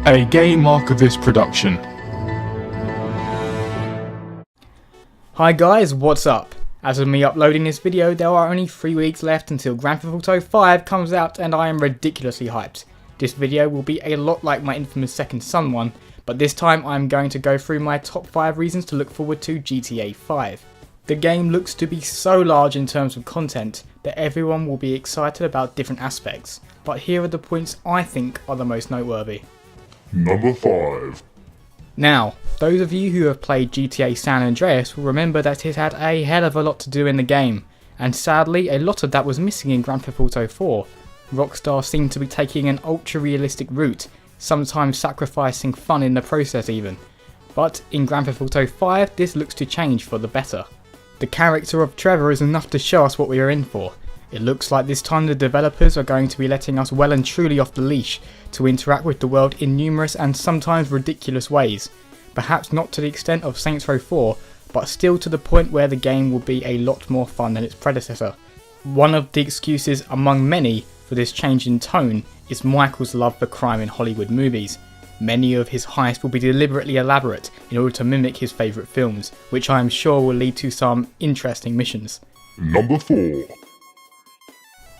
A game mark of this production. Hi guys, what's up? As of me uploading this video, there are only 3 weeks left until Grand Theft Auto 5 comes out and I am ridiculously hyped. This video will be a lot like my infamous Second Son one, but this time I'm going to go through my top 5 reasons to look forward to GTA 5. The game looks to be so large in terms of content that everyone will be excited about different aspects, but here are the points I think are the most noteworthy. Number 5. Now, those of you who have played GTA San Andreas will remember that it had a hell of a lot to do in the game, and sadly a lot of that was missing in Grand Theft Auto 4. Rockstar seemed to be taking an ultra realistic route, sometimes sacrificing fun in the process even. But in Grand Theft Auto 5 this looks to change for the better. The character of Trevor is enough to show us what we are in for. It looks like this time the developers are going to be letting us well and truly off the leash to interact with the world in numerous and sometimes ridiculous ways. Perhaps not to the extent of Saints Row 4, but still to the point where the game will be a lot more fun than its predecessor. One of the excuses among many for this change in tone is Michael's love for crime in Hollywood movies. Many of his heists will be deliberately elaborate in order to mimic his favourite films, which I am sure will lead to some interesting missions. Number 4.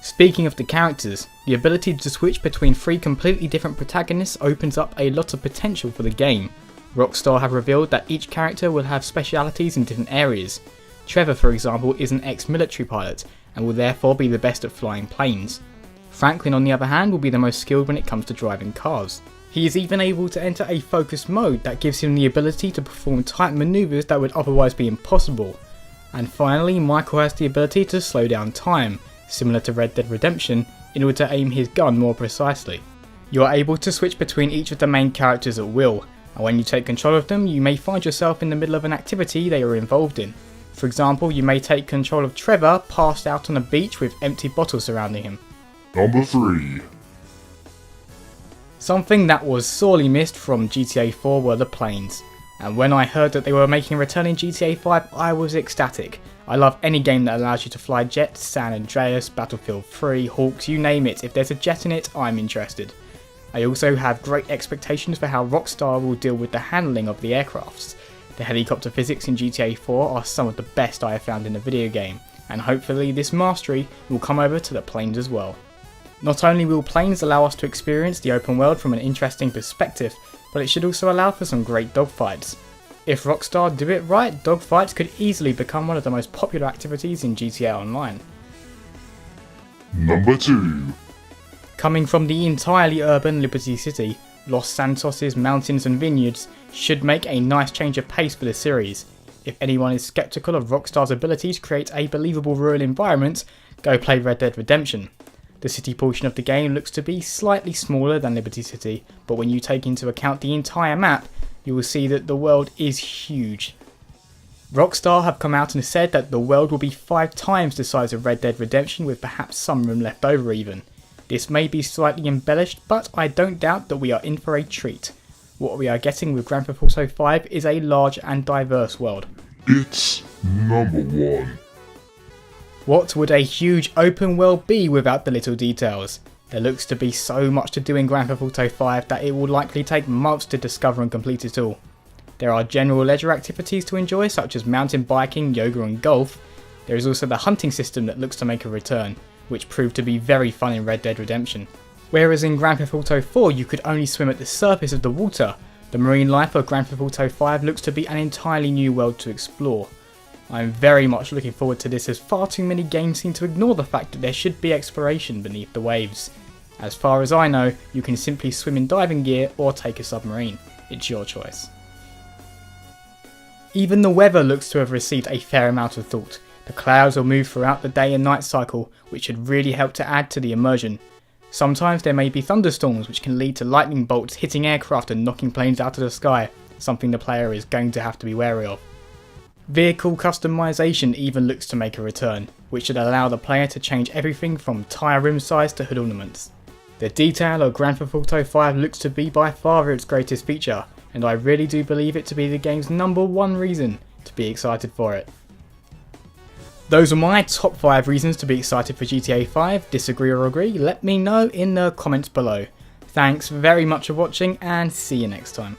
Speaking of the characters, the ability to switch between 3 completely different protagonists opens up a lot of potential for the game. Rockstar have revealed that each character will have specialities in different areas. Trevor, for example, is an ex-military pilot and will therefore be the best at flying planes. Franklin, on the other hand, will be the most skilled when it comes to driving cars. He is even able to enter a focus mode that gives him the ability to perform tight maneuvers that would otherwise be impossible. And finally, Michael has the ability to slow down time, similar to Red Dead Redemption, in order to aim his gun more precisely. You are able to switch between each of the main characters at will, and when you take control of them you may find yourself in the middle of an activity they are involved in. For example, you may take control of Trevor passed out on a beach with empty bottles surrounding him. Number 3. Something that was sorely missed from GTA 4 were the planes, and when I heard that they were making a return in GTA 5 I was ecstatic. I love any game that allows you to fly jets, San Andreas, Battlefield 3, Hawks, you name it. If there's a jet in it, I'm interested. I also have great expectations for how Rockstar will deal with the handling of the aircrafts. The helicopter physics in GTA 4 are some of the best I have found in a video game, and hopefully this mastery will come over to the planes as well. Not only will planes allow us to experience the open world from an interesting perspective, but it should also allow for some great dogfights. If Rockstar do it right, dogfights could easily become one of the most popular activities in GTA Online. Number 2. Coming from the entirely urban Liberty City, Los Santos' mountains and vineyards should make a nice change of pace for the series. If anyone is skeptical of Rockstar's ability to create a believable rural environment, go play Red Dead Redemption. The city portion of the game looks to be slightly smaller than Liberty City, but when you take into account the entire map, you will see that the world is huge. Rockstar have come out and said that the world will be 5 times the size of Red Dead Redemption, with perhaps some room left over even. This may be slightly embellished, but I don't doubt that we are in for a treat. What we are getting with Grand Theft Auto 5 is a large and diverse world. It's number 1. What would a huge open world be without the little details? There looks to be so much to do in Grand Theft Auto 5 that it will likely take months to discover and complete it all. There are general leisure activities to enjoy such as mountain biking, yoga and golf. There is also the hunting system that looks to make a return, which proved to be very fun in Red Dead Redemption. Whereas in Grand Theft Auto 4 you could only swim at the surface of the water, the marine life of Grand Theft Auto 5 looks to be an entirely new world to explore. I am very much looking forward to this, as far too many games seem to ignore the fact that there should be exploration beneath the waves. As far as I know, you can simply swim in diving gear or take a submarine. It's your choice. Even the weather looks to have received a fair amount of thought. The clouds will move throughout the day and night cycle, which should really help to add to the immersion. Sometimes there may be thunderstorms which can lead to lightning bolts hitting aircraft and knocking planes out of the sky, something the player is going to have to be wary of. Vehicle customization even looks to make a return, which should allow the player to change everything from tyre rim size to hood ornaments. The detail of Grand Theft Auto 5 looks to be by far its greatest feature, and I really do believe it to be the game's number 1 reason to be excited for it. Those are my top 5 reasons to be excited for GTA 5. Disagree or agree? Let me know in the comments below. Thanks very much for watching and see you next time.